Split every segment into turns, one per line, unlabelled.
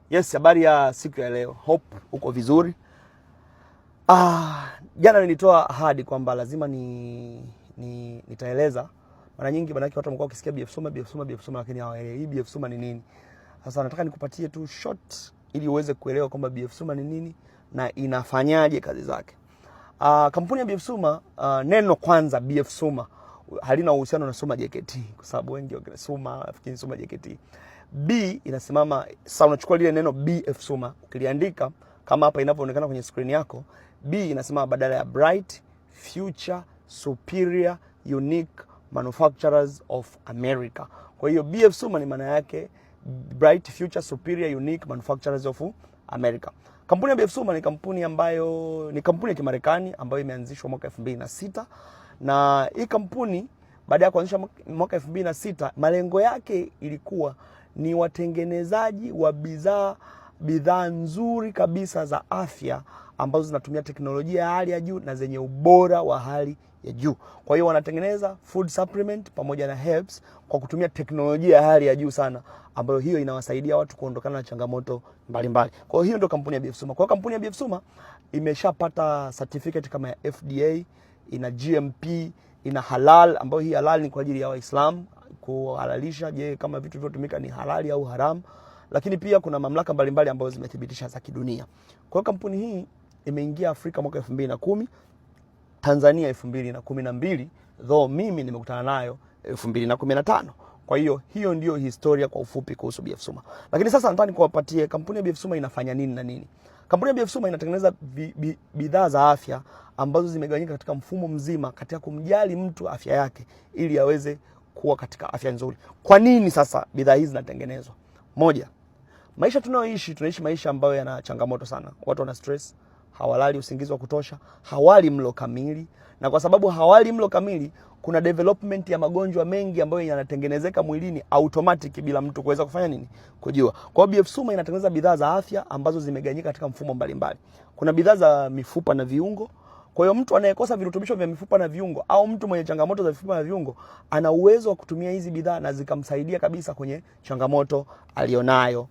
Yes, habari ya siku ya leo. Hope uko vizuri. Jana nilitoa ahadi kwamba lazima nitaeleza. Mara nyingi manake watu wamekuwa wakisikia BF Suma lakini hawaelewi hii BF Suma ni nini. Sasa nataka nikupatie tu short ili uweze kuelewa kwamba BF Suma ni nini na inafanyaje kazi zake. Kampuni ya BF Suma, neno kwanza BF Suma halina uhusiano na Suma JKT kwa sababu wengi wakina Suma nafikiri Suma JKT. B inasimama, sasa unachukua lile neno BF Suma ukiliandika kama hapa inavyoonekana kwenye screen yako, B inasimama badala ya Bright Future Superior Unique Manufacturers of America. Kwa hiyo BF Suma ni maana yake Bright Future Superior Unique Manufacturers of America. Kampuni ya BF Suma ni kampuni ya Kimarekani ambayo imeanzishwa mwaka 2006, na hii kampuni baada ya kuanzishwa mwaka 2006 malengo yake ilikuwa ni watengenezaji wa bidhaa nzuri kabisa za afya ambazo zinatumia teknolojia ya hali ya juu na zenye ubora wa hali ya juu. Kwa hiyo wanatengeneza food supplement pamoja na herbs kwa kutumia teknolojia ya hali ya juu sana, ambayo hiyo inawasaidia watu kuondokana na changamoto mbalimbali. Kwa hiyo ndio kampuni ya BF Suma. Kwa hiyo kampuni ya BF Suma imeshapata certificate kama ya FDA, ina GMP, ina halal, ambayo hii halal ni kwa ajili ya Waislamu kuhalalisha je kama vitu vyotumika ni halali au haram, lakini pia kuna mamlaka mbalimbali ambazo zimethibitisha za kidunia. Kwa hiyo kampuni hii imeingia Afrika mwaka 2010, Tanzania 2012, though mimi nimekutana nayo 2015. Kwa hiyo hiyo ndio historia kwa ufupi kuhusu BF Suma. Lakini sasa nataka nikuwapatie kampuni ya BF Suma inafanya nini na nini. Kampuni ya BF Suma inatengeneza bidhaa za afya ambazo zimegawanyika katika mfumo mzima katika kumjali mtu afya yake ili aweze kuwa katika afya nzuri. Kwa nini sasa bidhaa hizi zinatengenezwa? Moja, maisha tunaishi maisha ambayo yana changamoto sana. Watu wana stress, hawalali usingizi wa kutosha, hawali mlo kamili, na kwa sababu hawali mlo kamili kuna development ya magonjwa mengi ambayo yanatengenezeka mwilini automatic bila mtu kuweza kufanya nini? Kujua. Kwa hiyo BF Suma inatengeneza bidhaa za afya ambazo zimegawanyika katika mfumo mbalimbali. Kuna bidhaa za mifupa na viungo. Kwa hiyo mtu anayekosa virutubisho vya mifupa na viungo au mtu mwenye changamoto za mifupa na viungo ana uwezo wa kutumia hizi bidhaa na zikamsaidia kabisa kwenye changamoto alionayo,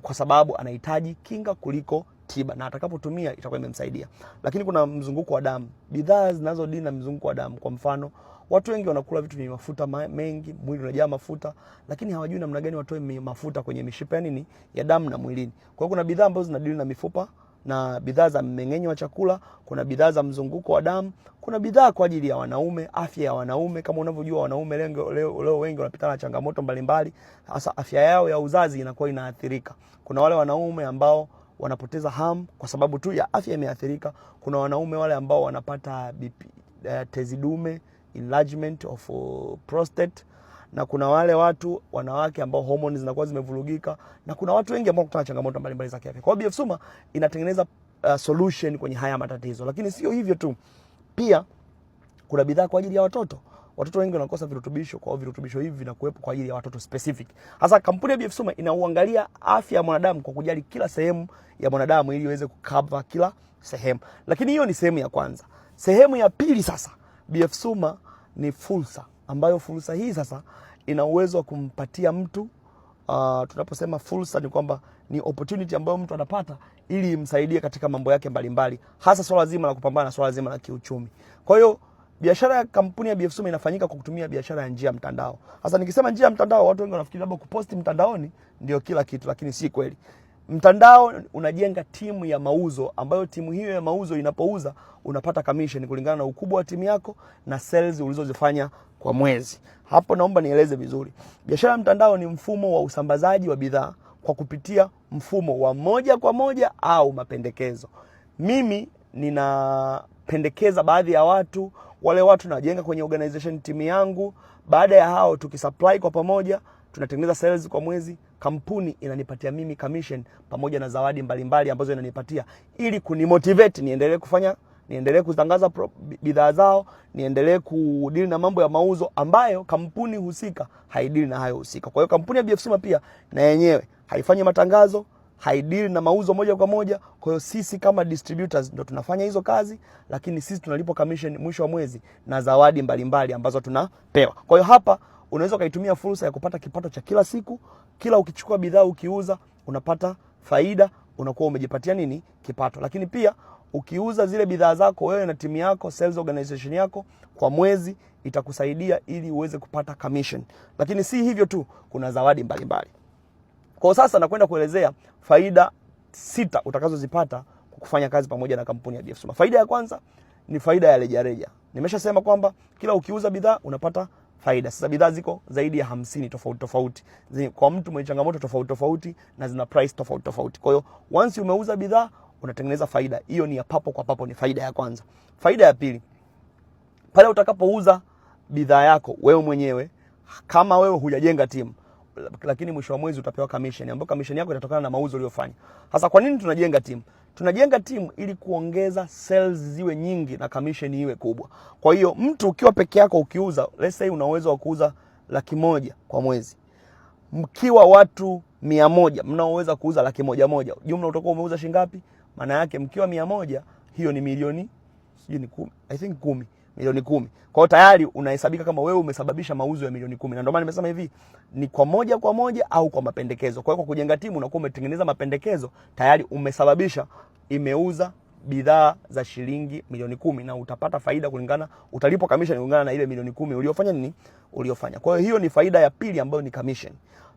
kwa sababu anahitaji kinga kuliko tiba, na atakapotumia itakuwa imemsaidia. Lakini kuna mzunguko wa damu, bidhaa zinazodili na mzunguko wa damu. Kwa mfano, watu wengi wanakula vitu vyenye mafuta mengi, mwili unajaa mafuta, lakini hawajui namna gani watoe mafuta kwenye mishipa ya damu na mwilini. Kwa hiyo kuna bidhaa ambazo zinadili na mifupa na bidhaa za mmeng'enyo wa chakula, kuna bidhaa za mzunguko wa damu, kuna bidhaa kwa ajili ya wanaume, afya ya wanaume. Kama unavyojua wanaume leo wengi wanapitana na changamoto mbalimbali, hasa afya yao ya uzazi inakuwa inaathirika. Kuna wale wanaume ambao wanapoteza hamu kwa sababu tu ya afya imeathirika. Kuna wanaume wale ambao wanapata tezi dume, enlargement of prostate, na kuna wale wanawake ambao homoni zinakuwa zimevurugika, na kuna watu wengi ambao wanakutana changamoto mbalimbali za kiafya. Kwa hiyo BF Suma inatengeneza solution kwenye haya matatizo. Lakini sio hivyo tu, pia kuna bidhaa kwa ajili ya watoto. Watoto wengi wanakosa virutubisho, kwa hiyo virutubisho hivi vinakuwepo kwa ajili ya watoto specific. Hasa kampuni ya BF Suma inauangalia afya ya mwanadamu kwa kujali kila sehemu ya mwanadamu ili iweze kucover kila sehemu. Lakini hiyo ni sehemu ya kwanza. Sehemu ya pili sasa, BF Suma ni fursa, ambayo fursa hii sasa ina uwezo wa kumpatia mtu, tunaposema fursa ni kwamba ni opportunity ambayo mtu anapata ili imsaidie katika mambo yake mbalimbali, hasa swala zima la kupambana na swala zima la kiuchumi. Kwa hiyo biashara ya kampuni ya BF Suma inafanyika kwa kutumia biashara ya njia ya mtandao. Sasa nikisema njia ya mtandao, watu wengi wanafikiri labda kuposti mtandaoni ndio kila kitu, lakini si kweli. Mtandao unajenga timu ya mauzo, ambayo timu hiyo ya mauzo inapouza unapata commission kulingana na ukubwa wa timu yako na sales ulizozifanya kwa mwezi. Hapo naomba nieleze vizuri. Biashara ya mtandao ni mfumo wa usambazaji wa bidhaa kwa kupitia mfumo wa moja kwa moja au mapendekezo. Mimi ninapendekeza baadhi ya watu, wale watu najenga kwenye organization timu yangu. Baada ya hao tukisupply kwa pamoja, tunatengeneza sales kwa mwezi. Kampuni inanipatia mimi commission pamoja na zawadi mbalimbali ambazo inanipatia ili kunimotivate niendelee kutangaza bidhaa zao, niendelee kudili na mambo ya mauzo ambayo kampuni husika haidili na hayo husika. Kwa hiyo kampuni ya BF Suma pia na yenyewe haifanyi matangazo, haidili na mauzo moja kwa moja. Kwa hiyo sisi kama distributors ndio tunafanya hizo kazi, lakini sisi tunalipo commission mwisho wa mwezi na zawadi mbalimbali ambazo tunapewa. Kwa hiyo hapa unaweza kaitumia fursa ya kupata kipato cha kila siku. Kila ukichukua bidhaa ukiuza unapata faida, unakuwa umejipatia nini? Kipato. Lakini pia ukiuza zile bidhaa zako wewe na timu yako, sales organization yako, kwa mwezi itakusaidia ili uweze kupata commission. Lakini si hivyo tu, kuna zawadi mbalimbali. Kwa sasa nakwenda kuelezea faida 6 utakazozipata kwa kufanya kazi pamoja na kampuni ya BF Suma. Faida ya kwanza ni faida ya rejareja. Nimeshasema kwamba kila ukiuza bidhaa unapata faida. Sasa bidhaa ziko zaidi ya 50 tofauti tofauti. Kwa mtu mwenye changamoto tofauti tofauti na zina price tofauti tofauti. Kwa hiyo once umeuza bidhaa unatengeneza faida. Hiyo ni ya papo kwa papo, ni faida ya kwanza. Faida ya pili, pale utakapouza bidhaa yako wewe mwenyewe, kama wewe hujajenga timu, lakini mwisho wa mwezi utapewa commission, ambayo commission yako itatokana na mauzo uliyofanya. Sasa kwa nini tunajenga timu? Tunajenga timu ili kuongeza sales ziwe nyingi na commission iwe kubwa. Kwa hiyo mtu ukiwa peke yako ukiuza, let's say una uwezo wa kuuza 100,000 kwa mwezi. Mkiwa watu 100 mnaoweza kuuza 100,000, jumla utakuwa umeuza shilingi ngapi? Maana yake mkiwa 100, hiyo ni milioni sijui ni 10, I think 10, milioni 10. Kwa hiyo tayari unahesabika kama wewe umesababisha mauzo ya milioni 10. Na ndio maana nimesema hivi, ni kwa moja au kwa mapendekezo. Kwa hiyo kwa kujenga timu unakuwa umetengeneza mapendekezo, tayari umesababisha imeuza bidhaa za shilingi milioni 10 na utapata faida kulingana, utalipwa commission kulingana na ile milioni 10 uliofanya nini? Uliofanya. Kwa hiyo ni faida ya pili ambayo ni commission.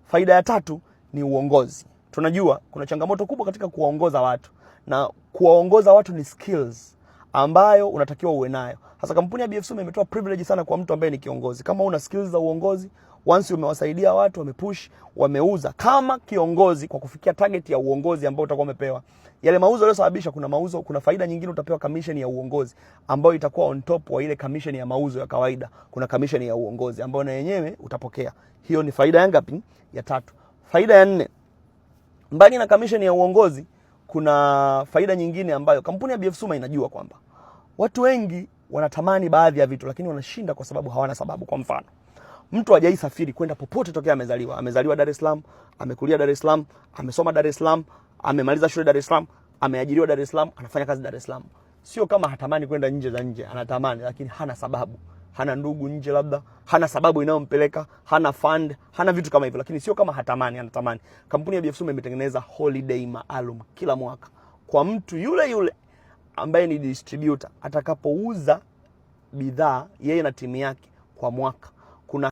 Faida ya tatu ni uongozi. Tunajua kuna changamoto kubwa katika kuwaongoza watu, na kuwaongoza watu ni skills ambayo unatakiwa uwe nayo. Sasa kampuni ya BF Suma imetoa privilege sana kwa mtu ambaye ni kiongozi. Kama una skills za uongozi, once umewasaidia watu, wamepush, wameuza kama kiongozi kwa kufikia target ya uongozi ambao utakuwa umepewa, yale mauzo yaliyosababisha, kuna faida nyingine utapewa commission ya uongozi ambayo itakuwa on top wa ile commission ya mauzo ya kawaida. Kuna commission ya uongozi ambayo na yenyewe utapokea. Hiyo ni faida ya ngapi? Ya tatu. Faida ya 4, mbali na commission ya uongozi, kuna faida nyingine ambayo kampuni ya BF Suma inajua kwamba watu wengi wanatamani baadhi ya vitu, lakini wanashinda kwa sababu hawana sababu. Kwa mfano, mtu hajaisafiri kwenda popote tokea amezaliwa. Amezaliwa Dar es Salaam, amekulia Dar es Salaam, amesoma Dar es Salaam, amemaliza shule Dar es Salaam, ameajiriwa Dar es Salaam, anafanya kazi Dar es Salaam. Sio kama hatamani kwenda nje za nje, anatamani, lakini hana sababu. Hana ndugu nje labda, hana sababu inayompeleka, hana fund, hana vitu kama hivyo, lakini sio kama hatamani, anatamani. Kampuni ya BF Suma imetengeneza holiday maalum kila mwaka kwa mtu yule yule ambaye ni distributor. Atakapouza bidhaa yeye na timu yake kwa mwaka,